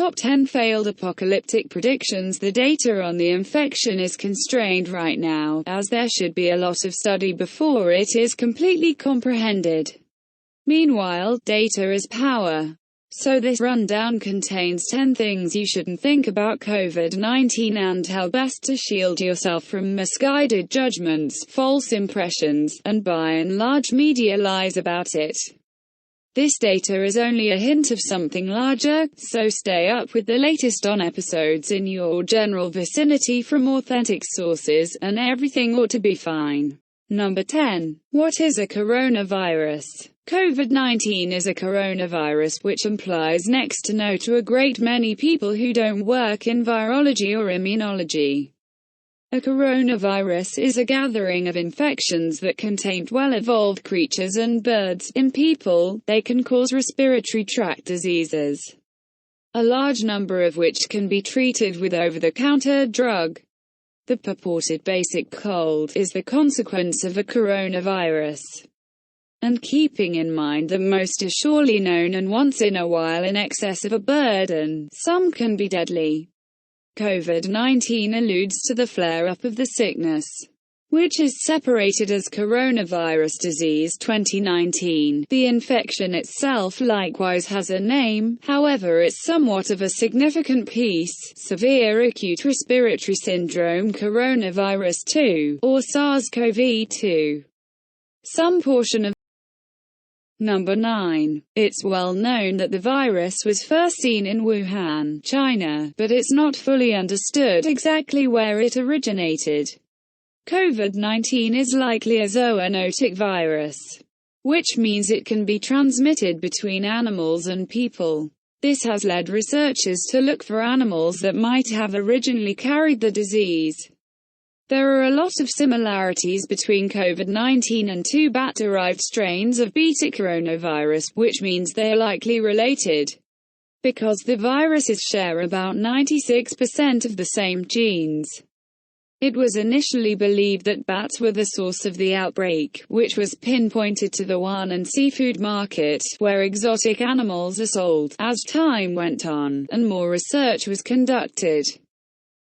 top 10 failed apocalyptic predictions. The data on the infection is constrained right now, as there should be a lot of study before it is completely comprehended. Meanwhile, data is power. So this rundown contains 10 things you shouldn't think about COVID-19 and how best to shield yourself from misguided judgments, false impressions, and by and large media lies about it. This data is only a hint of something larger, so stay up with the latest on episodes in your general vicinity from authentic sources, and everything ought to be fine. Number 10. What is a coronavirus? COVID-19 is a coronavirus, which implies next to no to a great many people who don't work in virology or immunology. A coronavirus is a gathering of infections that contain well-evolved creatures and birds. In people, they can cause respiratory tract diseases, a large number of which can be treated with over-the-counter drug. The purported basic cold is the consequence of a coronavirus. And keeping in mind that most is surely known and once in a while in excess of a burden, some can be deadly. COVID-19 alludes to the flare-up of the sickness, which is separated as coronavirus disease 2019. The infection itself likewise has a name, however it's somewhat of a significant piece: severe acute respiratory syndrome coronavirus 2, or SARS-CoV-2. Some portion of Number 9. It's well known that the virus was first seen in Wuhan, China, but it's not fully understood exactly where it originated. COVID-19 is likely a zoonotic virus, which means it can be transmitted between animals and people. This has led researchers to look for animals that might have originally carried the disease. There are a lot of similarities between COVID-19 and two bat-derived strains of beta coronavirus, which means they are likely related, because the viruses share about 96% of the same genes. It was initially believed that bats were the source of the outbreak, which was pinpointed to the Wuhan seafood market, where exotic animals are sold. As time went on, and more research was conducted,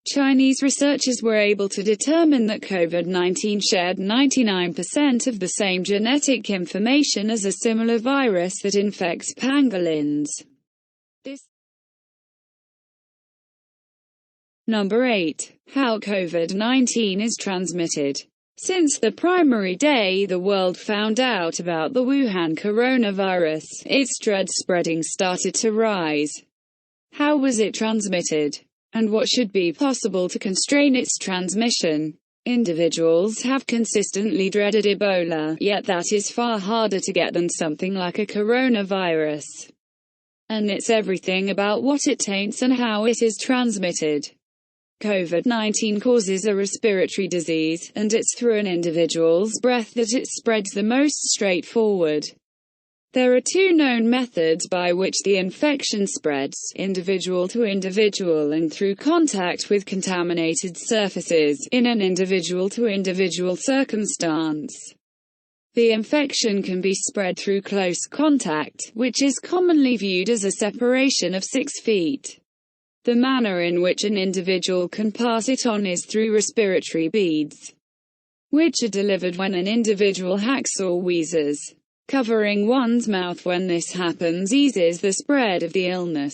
Chinese researchers were able to determine that COVID-19 shared 99% of the same genetic information as a similar virus that infects pangolins. Number 8. How COVID-19 is transmitted. Since the primary day the world found out about the Wuhan coronavirus, its dread spreading started to rise. How was it transmitted? And what should be possible to constrain its transmission? Individuals have consistently dreaded Ebola, yet that is far harder to get than something like a coronavirus. And it's everything about what it taints and how it is transmitted. COVID-19 causes a respiratory disease, and it's through an individual's breath that it spreads the most straightforward. There are two known methods by which the infection spreads: individual to individual and through contact with contaminated surfaces, in an individual to individual circumstance. The infection can be spread through close contact, which is commonly viewed as a separation of 6 feet. The manner in which an individual can pass it on is through respiratory beads, which are delivered when an individual hacks or wheezes. Covering one's mouth when this happens eases the spread of the illness.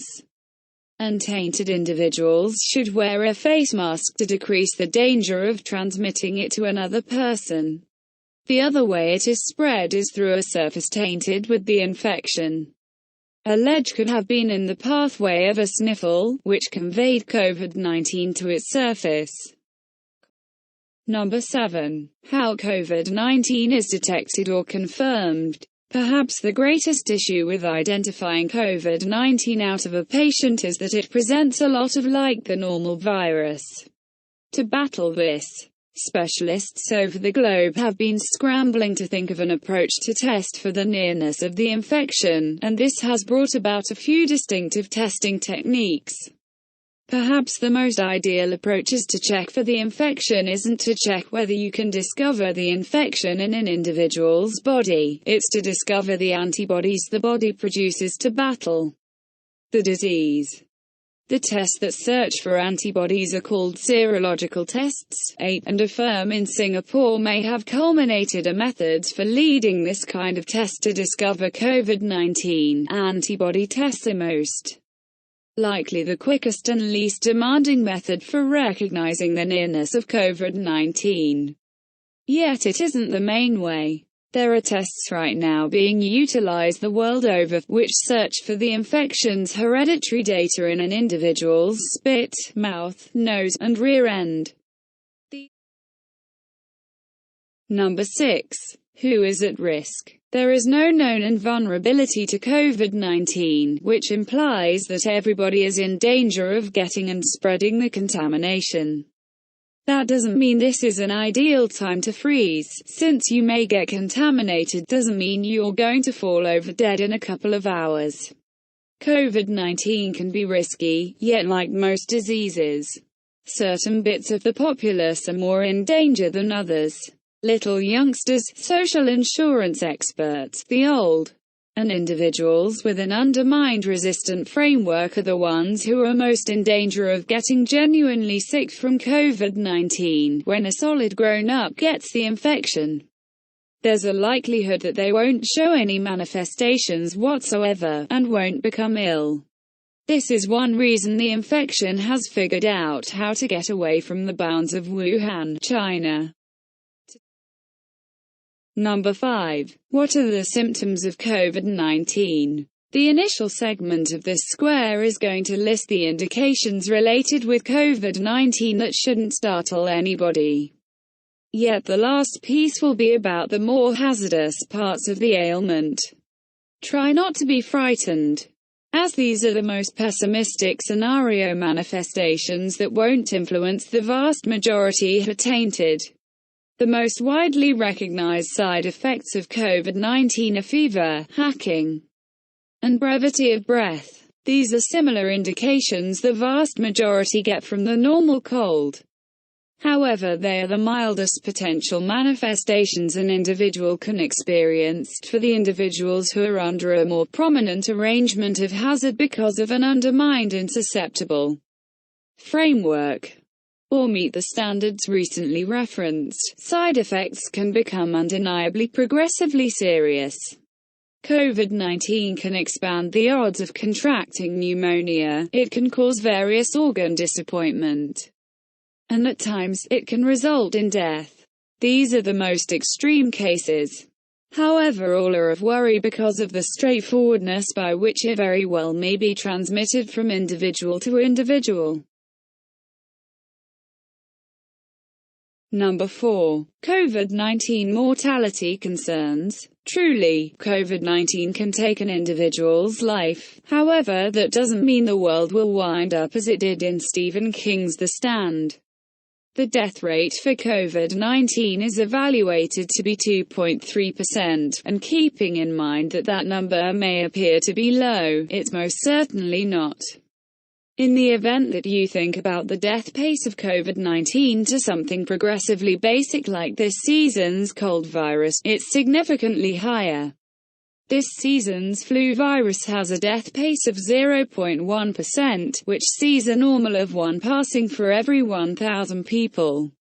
Untainted individuals should wear a face mask to decrease the danger of transmitting it to another person. The other way it is spread is through a surface tainted with the infection. A ledge could have been in the pathway of a sniffle, which conveyed COVID-19 to its surface. Number 7. How COVID-19 is detected or confirmed. Perhaps the greatest issue with identifying COVID-19 out of a patient is that it presents a lot of like the normal virus. To battle this, specialists over the globe have been scrambling to think of an approach to test for the nearness of the infection, and this has brought about a few distinctive testing techniques. Perhaps the most ideal approach is to check for the infection isn't to check whether you can discover the infection in an individual's body, it's to discover the antibodies the body produces to battle the disease. The tests that search for antibodies are called serological tests, and a firm in Singapore may have culminated a methods for leading this kind of test to discover COVID-19. Antibody tests are most likely the quickest and least demanding method for recognizing the nearness of COVID-19. Yet it isn't the main way. There are tests right now being utilized the world over, which search for the infection's hereditary data in an individual's spit, mouth, nose, and rear end. Number 6. Who is at risk? There is no known invulnerability to COVID-19, which implies that everybody is in danger of getting and spreading the contamination. That doesn't mean this is an ideal time to freeze. Since you may get contaminated doesn't mean you're going to fall over dead in a couple of hours. COVID-19 can be risky, yet like most diseases, certain bits of the populace are more in danger than others. Little youngsters, social insurance experts, the old, and individuals with an undermined resistant framework are the ones who are most in danger of getting genuinely sick from COVID-19. When a solid grown-up gets the infection, there's a likelihood that they won't show any manifestations whatsoever, and won't become ill. This is one reason the infection has figured out how to get away from the bounds of Wuhan, China. Number 5. What are the symptoms of COVID-19? The initial segment of this square is going to list the indications related with COVID-19 that shouldn't startle anybody. Yet the last piece will be about the more hazardous parts of the ailment. Try not to be frightened, as these are the most pessimistic scenario manifestations that won't influence the vast majority who are tainted. The most widely recognized side effects of COVID-19 are fever, hacking, and brevity of breath. These are similar indications the vast majority get from the normal cold. However, they are the mildest potential manifestations an individual can experience. For the individuals who are under a more prominent arrangement of hazard because of an undermined and susceptible framework, or meet the standards recently referenced, side effects can become undeniably progressively serious. COVID-19 can expand the odds of contracting pneumonia, it can cause various organ disappointment, and at times, it can result in death. These are the most extreme cases. However, all are of worry because of the straightforwardness by which it very well may be transmitted from individual to individual. Number 4. COVID-19 mortality concerns. Truly, COVID-19 can take an individual's life. However, that doesn't mean the world will wind up as it did in Stephen King's The Stand. The death rate for COVID-19 is evaluated to be 2.3%, and keeping in mind that that number may appear to be low, it's most certainly not. In the event that you think about the death pace of COVID-19 to something progressively basic like this season's cold virus, it's significantly higher. This season's flu virus has a death pace of 0.1%, which sees a normal of 1 passing for every 1,000 people.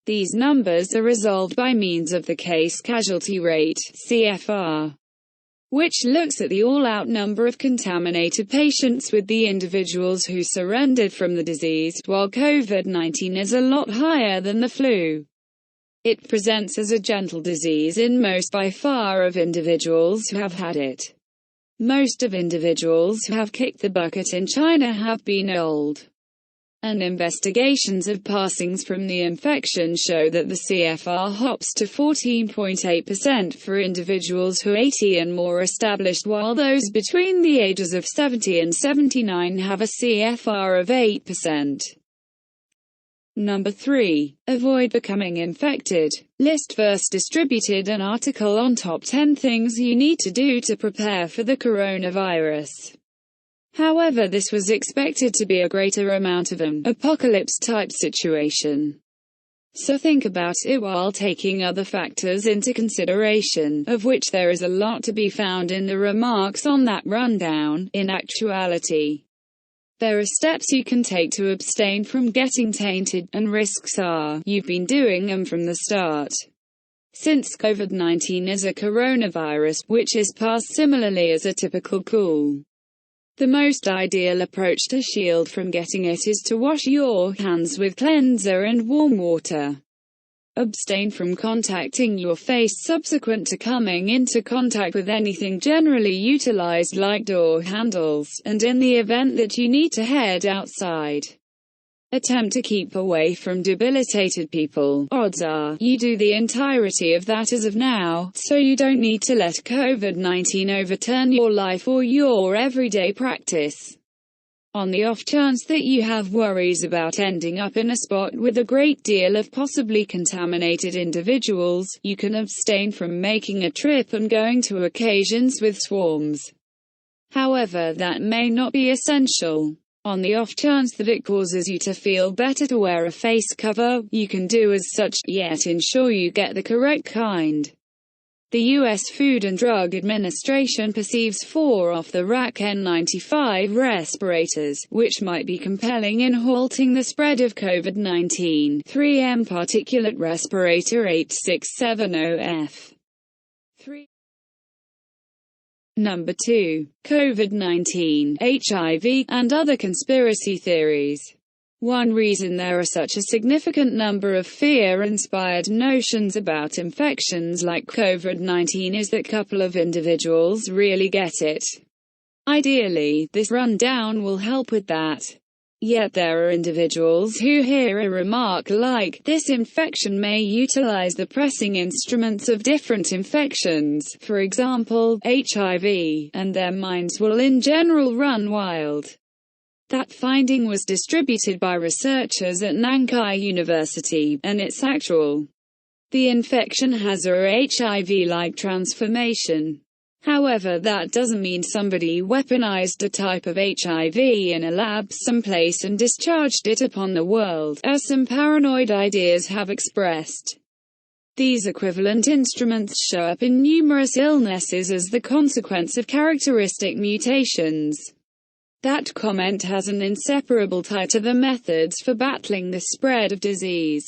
These numbers are resolved by means of the case casualty rate, CFR, which looks at the all-out number of contaminated patients with the individuals who surrendered from the disease, while COVID-19 is a lot higher than the flu. It presents as a gentle disease in most by far of individuals who have had it. Most of individuals who have kicked the bucket in China have been old, and investigations of passings from the infection show that the CFR hops to 14.8% for individuals who are 80 and more established, while those between the ages of 70 and 79 have a CFR of 8%. Number 3. Avoid becoming infected. List first distributed an article on top 10 things you need to do to prepare for the coronavirus. However, this was expected to be a greater amount of an apocalypse-type situation. So think about it while taking other factors into consideration, of which there is a lot to be found in the remarks on that rundown. In actuality, There are steps you can take to abstain from getting tainted, and risks are, you've been doing them from the start. Since COVID-19 is a coronavirus, which is passed similarly as a typical cold, the most ideal approach to shield from getting it is to wash your hands with cleanser and warm water. Abstain from contacting your face subsequent to coming into contact with anything generally utilized like door handles, and in the event that you need to head outside, attempt to keep away from debilitated people. Odds are, you do the entirety of that as of now, so you don't need to let COVID-19 overturn your life or your everyday practice. On the off chance that you have worries about ending up in a spot with a great deal of possibly contaminated individuals, you can abstain from making a trip and going to occasions with swarms. However, that may not be essential. On the off chance that it causes you to feel better to wear a face cover, you can do as such, yet ensure you get the correct kind. The U.S. Food and Drug Administration perceives 4 off-the-rack N95 respirators, which might be compelling in halting the spread of COVID-19. 3M Particulate Respirator 8670F. 3. Number 2. COVID-19, HIV, and other conspiracy theories. One reason there are such a significant number of fear-inspired notions about infections like COVID-19 is that a couple of individuals really get it. Ideally, this rundown will help with that. Yet there are individuals who hear a remark like, "This infection may utilize the pressing instruments of different infections, for example, HIV," and their minds will in general run wild. That finding was distributed by researchers at Nankai University, and it's actual. The infection has a HIV-like transformation. However, that doesn't mean somebody weaponized a type of HIV in a lab someplace and discharged it upon the world, as some paranoid ideas have expressed. These equivalent instruments show up in numerous illnesses as the consequence of characteristic mutations. That comment has an inseparable tie to the methods for battling the spread of disease.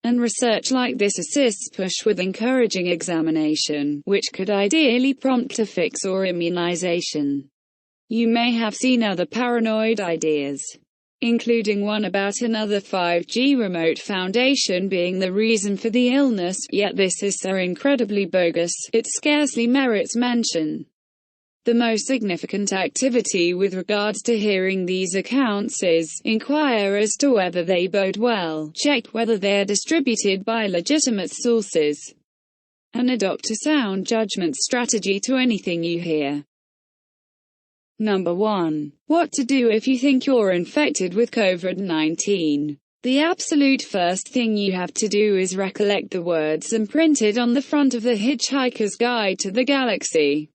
And research like this assists push with encouraging examination, which could ideally prompt a fix or immunization. You may have seen other paranoid ideas, including one about another 5G remote foundation being the reason for the illness, yet this is so incredibly bogus, it scarcely merits mention. The most significant activity with regards to hearing these accounts is, inquire as to whether they bode well, check whether they are distributed by legitimate sources, and adopt a sound judgment strategy to anything you hear. Number 1. What to do if you think you're infected with COVID-19. The absolute first thing you have to do is recollect the words imprinted on the front of the Hitchhiker's Guide to the Galaxy,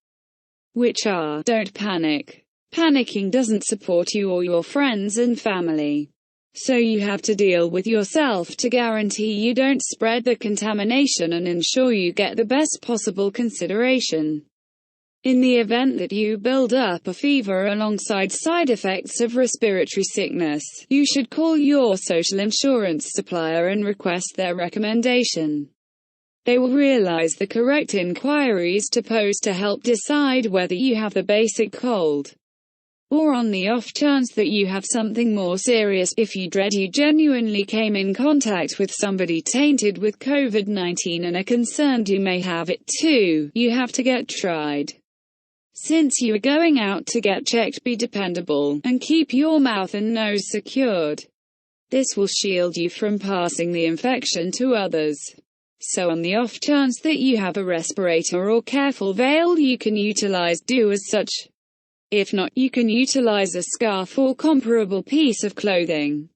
which are, "Don't panic. Panicking doesn't support you or your friends and family. So you have to deal with yourself to guarantee you don't spread the contamination and ensure you get the best possible consideration. In the event that you build up a fever alongside side effects of respiratory sickness, you should call your social insurance supplier and request their recommendation. They will realize the correct inquiries to pose to help decide whether you have the basic cold, or on the off chance that you have something more serious. If you dread you genuinely came in contact with somebody tainted with COVID-19 and are concerned you may have it too, you have to get tried. Since you are going out to get checked, be dependable, and keep your mouth and nose secured. This will shield you from passing the infection to others. So on the off chance that you have a respirator or careful veil you can utilize, do as such. If not, you can utilize a scarf or comparable piece of clothing.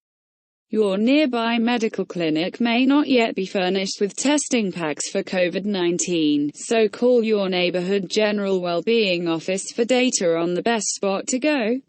Your nearby medical clinic may not yet be furnished with testing packs for COVID-19, so call your neighborhood general well-being office for data on the best spot to go.